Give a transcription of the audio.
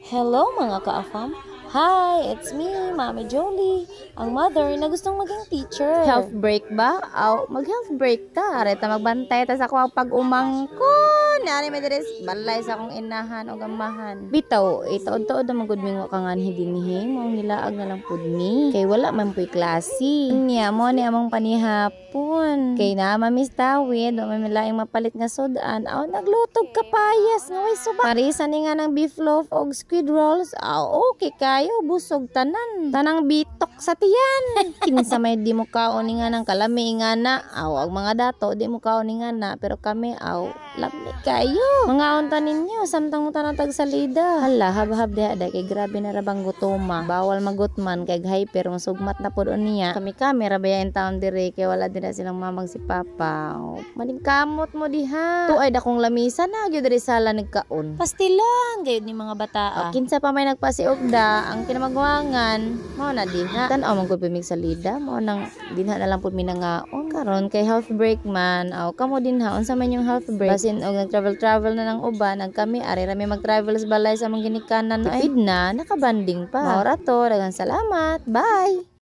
Hello mga ka-afam! Hi! It's me, Mami Jolie, ang mother na gustong maging teacher. Health break ba? Aw, mag-health break ta. Areta magbantay ta sa ako pag-umangkon. Nari may deres balay sa akong inahan o gamahan. Bitaw, itaod-taod na magudmingo ka nga hidinhi. Mong nilaag na lang pud mi. Kay wala man pu'y klase. Niya mo ni among panihapon. Kay na mamis tawid, o may laing mapalit nga sudan. Aw, naglutog kapayas. Ngaway suba. Marisa ni nga ng beef loaf o squid rolls. Aw, okay kayo. Busog tanan. Tanang bitok sa tiyan. Kinsa may di mo kaon nga ng kalami nga na. Aw, ang mga dato di mo kaon nga na. Pero kami, aw, lami kayo. Mga unta ninyo, samtang mo tanang tagsalida. Hala, habhab diha da kay grabe na rabang gutoma. Bawal magutman kay hyper masugmat na pud niya. Kami rabayain taon dire kay wala din silang mamag si papa. Maning kamot mo diha. Tuay da kong lamisa na gyud diri sala nagkaon. Pastilan, gayud ni mga bataa. Kinsa pa may nagpasiugda, ang kinamagwangan mo na dinha. Tan-aw man gud pimig salida mo nang dinha na lang pud minangaon. Karon kay health break man. Aw kamo dinha unsa man yung health break? Basin og nag-travel na ng uban, ang kami ari ra may mag-travel sa balay sa mga ginikanan. Tipid na nakabanding pa. Maura to, daghang salamat. Bye.